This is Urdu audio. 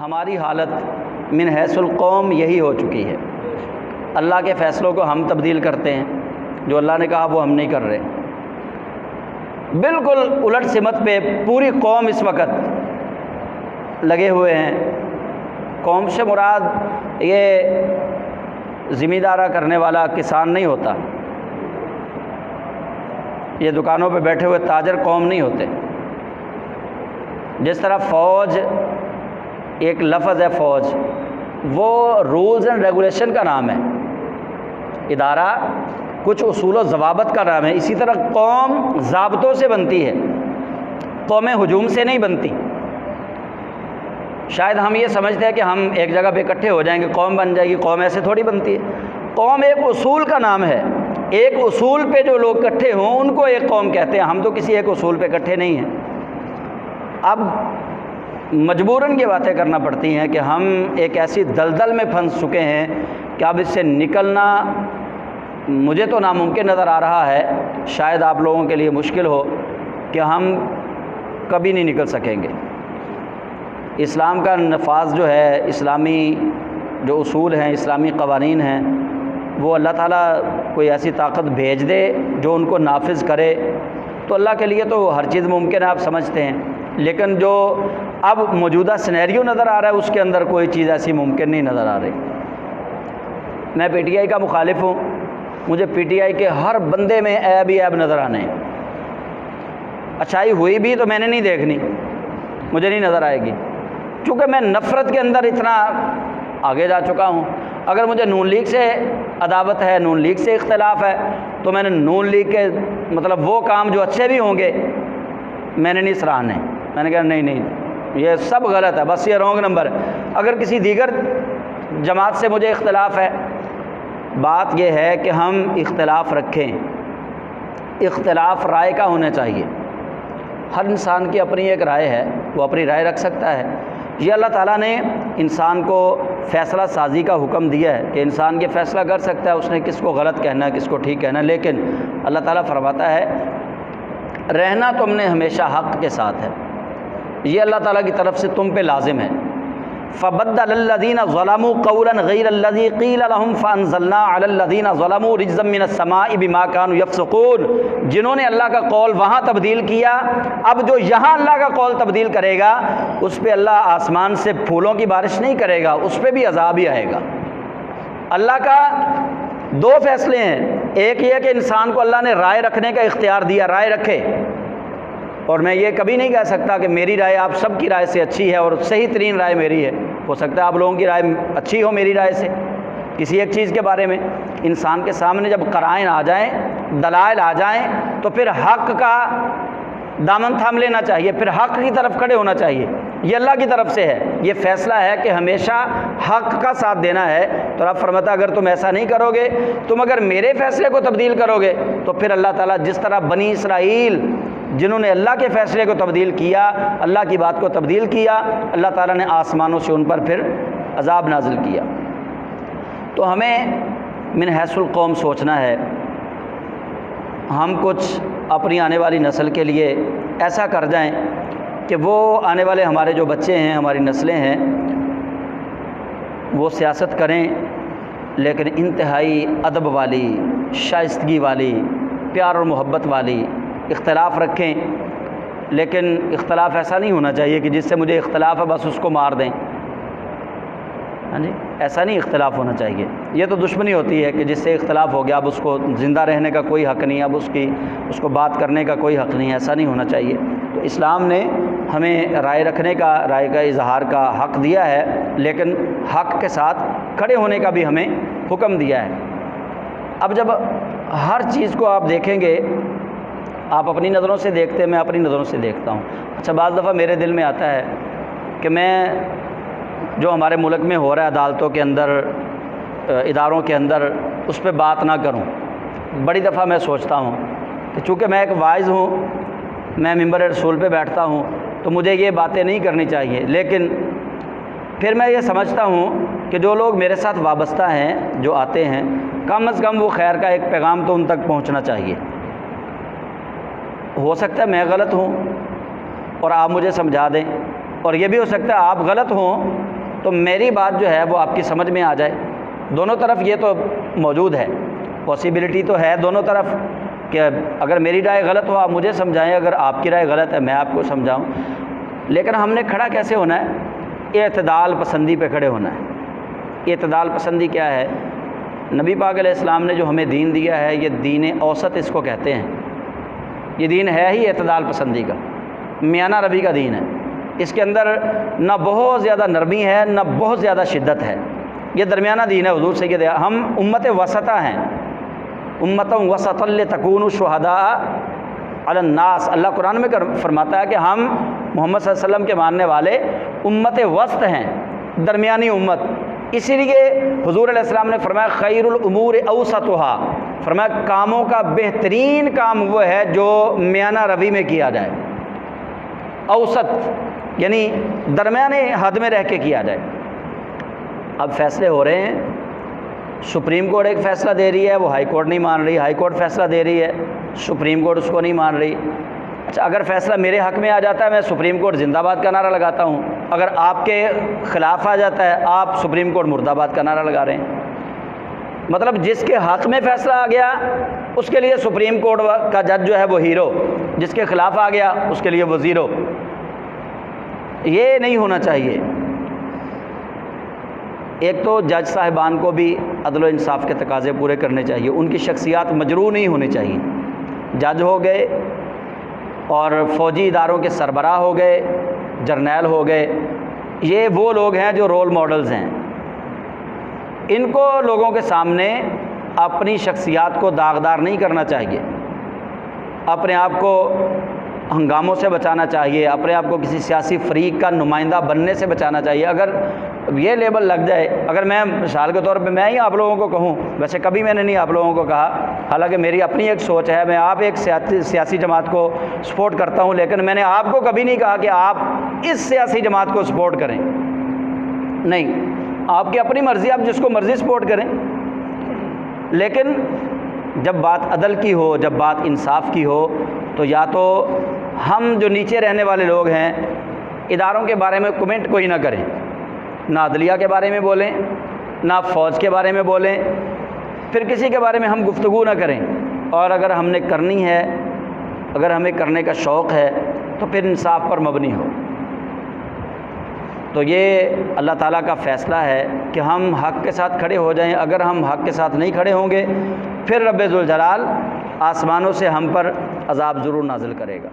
ہماری حالت من حیث القوم یہی ہو چکی ہے۔ اللہ کے فیصلوں کو ہم تبدیل کرتے ہیں، جو اللہ نے کہا وہ ہم نہیں کر رہے۔ بالکل الٹ سمت پہ پوری قوم اس وقت لگے ہوئے ہیں۔ قوم سے مراد یہ زمیندارہ کرنے والا کسان نہیں ہوتا، یہ دکانوں پہ بیٹھے ہوئے تاجر قوم نہیں ہوتے۔ جس طرح فوج ایک لفظ ہے، فوج وہ رولز اینڈ ریگولیشن کا نام ہے، ادارہ کچھ اصول و ضوابط کا نام ہے، اسی طرح قوم ضابطوں سے بنتی ہے، قومیں ہجوم سے نہیں بنتی۔ شاید ہم یہ سمجھتے ہیں کہ ہم ایک جگہ پہ اکٹھے ہو جائیں گے قوم بن جائے گی، قوم ایسے تھوڑی بنتی ہے۔ قوم ایک اصول کا نام ہے، ایک اصول پہ جو لوگ اکٹھے ہوں ان کو ایک قوم کہتے ہیں۔ ہم تو کسی ایک اصول پہ اکٹھے نہیں ہیں۔ اب مجبوراً یہ باتیں کرنا پڑتی ہیں کہ ہم ایک ایسی دلدل میں پھنس چکے ہیں کہ اب اس سے نکلنا مجھے تو ناممکن نظر آ رہا ہے، شاید آپ لوگوں کے لیے مشکل ہو، کہ ہم کبھی نہیں نکل سکیں گے۔ اسلام کا نفاذ جو ہے، اسلامی جو اصول ہیں، اسلامی قوانین ہیں، وہ اللہ تعالیٰ کوئی ایسی طاقت بھیج دے جو ان کو نافذ کرے تو اللہ کے لیے تو ہر چیز ممکن ہے، آپ سمجھتے ہیں۔ لیکن جو اب موجودہ سینیریو نظر آ رہا ہے اس کے اندر کوئی چیز ایسی ممکن نہیں نظر آ رہی۔ میں پی ٹی آئی کا مخالف ہوں، مجھے پی ٹی آئی کے ہر بندے میں عیب ہی عیب نظر آنے ہیں۔ اچھائی ہوئی بھی تو میں نے نہیں دیکھنی، مجھے نہیں نظر آئے گی، چونکہ میں نفرت کے اندر اتنا آگے جا چکا ہوں۔ اگر مجھے نون لیگ سے عداوت ہے، نون لیگ سے اختلاف ہے، تو میں نے نون لیگ کے مطلب وہ کام جو اچھے بھی ہوں گے میں نے نہیں سراہنے، میں نے کہا نہیں یہ سب غلط ہے، بس یہ رونگ نمبر ہے۔ اگر کسی دیگر جماعت سے مجھے اختلاف ہے، بات یہ ہے کہ ہم اختلاف رکھیں، اختلاف رائے کا ہونا چاہیے۔ ہر انسان کی اپنی ایک رائے ہے، وہ اپنی رائے رکھ سکتا ہے۔ یہ اللہ تعالیٰ نے انسان کو فیصلہ سازی کا حکم دیا ہے کہ انسان یہ فیصلہ کر سکتا ہے اس نے کس کو غلط کہنا ہے، کس کو ٹھیک کہنا ہے، لیکن اللہ تعالیٰ فرماتا ہے رہنا تم نے ہمیشہ حق کے ساتھ ہے، یہ اللہ تعالیٰ کی طرف سے تم پہ لازم ہے۔ فَبَدَّلَ الَّذِينَ ظَلَمُوا قَوْلًا غَيْرَ الَّذِي قِيلَ لَهُمْ فَأَنزَلْنَا عَلَى الَّذِينَ ظَلَمُوا رِجْزًا مِّنَ السَّمَاءِ بِمَا كَانُوا يَفْسُقُونَ۔ جنہوں نے اللہ کا قول وہاں تبدیل کیا، اب جو یہاں اللہ کا قول تبدیل کرے گا اس پہ اللہ آسمان سے پھولوں کی بارش نہیں کرے گا، اس پہ بھی عذاب ہی آئے گا۔ اللہ کا دو فیصلے ہیں، ایک یہ کہ انسان کو اللہ نے رائے رکھنے کا اختیار دیا، رائے رکھے، اور میں یہ کبھی نہیں کہہ سکتا کہ میری رائے آپ سب کی رائے سے اچھی ہے اور صحیح ترین رائے میری ہے۔ ہو سکتا ہے آپ لوگوں کی رائے اچھی ہو میری رائے سے کسی ایک چیز کے بارے میں۔ انسان کے سامنے جب قرائن آ جائیں، دلائل آ جائیں، تو پھر حق کا دامن تھام لینا چاہیے، پھر حق کی طرف کھڑے ہونا چاہیے۔ یہ اللہ کی طرف سے ہے، یہ فیصلہ ہے کہ ہمیشہ حق کا ساتھ دینا ہے۔ تو رب فرماتا اگر تم ایسا نہیں کرو گے، تم اگر میرے فیصلے کو تبدیل کرو گے، تو پھر اللہ تعالیٰ جس طرح بنی اسرائیل جنہوں نے اللہ کے فیصلے کو تبدیل کیا، اللہ کی بات کو تبدیل کیا، اللہ تعالیٰ نے آسمانوں سے ان پر پھر عذاب نازل کیا۔ تو ہمیں من حیث القوم سوچنا ہے، ہم کچھ اپنی آنے والی نسل کے لیے ایسا کر جائیں کہ وہ آنے والے ہمارے جو بچے ہیں، ہماری نسلیں ہیں، وہ سیاست کریں لیکن انتہائی ادب والی، شائستگی والی، پیار اور محبت والی، اختلاف رکھیں، لیکن اختلاف ایسا نہیں ہونا چاہیے کہ جس سے مجھے اختلاف ہے بس اس کو مار دیں۔ ہاں جی، ایسا نہیں اختلاف ہونا چاہیے۔ یہ تو دشمنی ہوتی ہے کہ جس سے اختلاف ہو گیا اب اس کو زندہ رہنے کا کوئی حق نہیں، اب اس کو بات کرنے کا کوئی حق نہیں، ایسا نہیں ہونا چاہیے۔ تو اسلام نے ہمیں رائے رکھنے کا، رائے کا اظہار کا حق دیا ہے، لیکن حق کے ساتھ کھڑے ہونے کا بھی ہمیں حکم دیا ہے۔ اب جب ہر چیز کو آپ دیکھیں گے، آپ اپنی نظروں سے دیکھتے ہیں، میں اپنی نظروں سے دیکھتا ہوں۔ اچھا، بعض دفعہ میرے دل میں آتا ہے کہ میں جو ہمارے ملک میں ہو رہا ہے عدالتوں کے اندر، اداروں کے اندر، اس پہ بات نہ کروں۔ بڑی دفعہ میں سوچتا ہوں کہ چونکہ میں ایک واعظ ہوں، میں ممبر رسول پہ بیٹھتا ہوں، تو مجھے یہ باتیں نہیں کرنی چاہیے، لیکن پھر میں یہ سمجھتا ہوں کہ جو لوگ میرے ساتھ وابستہ ہیں، جو آتے ہیں، کم از کم وہ خیر کا ایک پیغام تو ان تک پہنچنا چاہیے۔ ہو سکتا ہے میں غلط ہوں اور آپ مجھے سمجھا دیں، اور یہ بھی ہو سکتا ہے آپ غلط ہوں تو میری بات جو ہے وہ آپ کی سمجھ میں آ جائے۔ دونوں طرف یہ تو موجود ہے، پاسبلٹی تو ہے دونوں طرف کہ اگر میری رائے غلط ہو آپ مجھے سمجھائیں، اگر آپ کی رائے غلط ہے میں آپ کو سمجھاؤں، لیکن ہم نے کھڑا کیسے ہونا ہے؟ اعتدال پسندی پہ کھڑے ہونا ہے۔ اعتدال پسندی کیا ہے؟ نبی پاک علیہ السلام نے جو ہمیں دین دیا ہے یہ دین اوسط اس کو کہتے ہیں، یہ دین ہے ہی اعتدال پسندی کا، میانہ روی کا دین ہے۔ اس کے اندر نہ بہت زیادہ نرمی ہے نہ بہت زیادہ شدت ہے، یہ درمیانہ دین ہے۔ حضور سید ہم امت وسطہ ہیں، امت وسط لتکونوا شہداء علی الناس۔ اللہ قرآن میں فرماتا ہے کہ ہم محمد صلی اللہ علیہ وسلم کے ماننے والے امت وسط ہیں، درمیانی امت۔ اسی لیے حضور علیہ السلام نے فرمایا خیر الامور اوسطها، فرمایا کاموں کا بہترین کام وہ ہے جو میانہ روی میں کیا جائے، اوسط یعنی درمیانے حد میں رہ کے کیا جائے۔ اب فیصلے ہو رہے ہیں، سپریم کورٹ ایک فیصلہ دے رہی ہے، وہ ہائی کورٹ نہیں مان رہی، ہائی کورٹ فیصلہ دے رہی ہے، سپریم کورٹ اس کو نہیں مان رہی۔ اچھا اگر فیصلہ میرے حق میں آ جاتا ہے میں سپریم کورٹ زندہ باد کا نعرہ لگاتا ہوں، اگر آپ کے خلاف آ جاتا ہے آپ سپریم کورٹ مرد آباد کا نعرہ لگا رہے ہیں۔ مطلب جس کے حق میں فیصلہ آ گیا اس کے لیے سپریم کورٹ کا جج جو ہے وہ ہیرو، جس کے خلاف آ گیا اس کے لیے وہ زیرو۔ یہ نہیں ہونا چاہیے۔ ایک تو جج صاحبان کو بھی عدل و انصاف کے تقاضے پورے کرنے چاہیے، ان کی شخصیات مجروح نہیں ہونی چاہیے۔ جج ہو گئے اور فوجی اداروں کے سربراہ ہو گئے، جرنیل ہو گئے، یہ وہ لوگ ہیں جو رول ماڈلز ہیں۔ ان کو لوگوں کے سامنے اپنی شخصیات کو داغدار نہیں کرنا چاہیے، اپنے آپ کو ہنگاموں سے بچانا چاہیے، اپنے آپ کو کسی سیاسی فریق کا نمائندہ بننے سے بچانا چاہیے۔ اگر یہ لیبل لگ جائے، اگر میں مثال کے طور پہ میں ہی آپ لوگوں کو کہوں، ویسے کبھی میں نے نہیں آپ لوگوں کو کہا، حالانکہ میری اپنی ایک سوچ ہے، میں آپ ایک سیاسی جماعت کو سپورٹ کرتا ہوں، لیکن میں نے آپ کو کبھی نہیں کہا کہ آپ اس سیاسی جماعت کو سپورٹ کریں، نہیں، آپ کی اپنی مرضی، آپ جس کو مرضی سپورٹ کریں، لیکن جب بات عدل کی ہو، جب بات انصاف کی ہو، تو یا تو ہم جو نیچے رہنے والے لوگ ہیں اداروں کے بارے میں کمنٹ کوئی نہ کریں، نہ عدلیہ کے بارے میں بولیں، نہ فوج کے بارے میں بولیں، پھر کسی کے بارے میں ہم گفتگو نہ کریں، اور اگر ہم نے کرنی ہے، اگر ہمیں کرنے کا شوق ہے تو پھر انصاف پر مبنی ہو۔ تو یہ اللہ تعالیٰ کا فیصلہ ہے کہ ہم حق کے ساتھ کھڑے ہو جائیں۔ اگر ہم حق کے ساتھ نہیں کھڑے ہوں گے پھر رب ذوالجلال آسمانوں سے ہم پر عذاب ضرور نازل کرے گا۔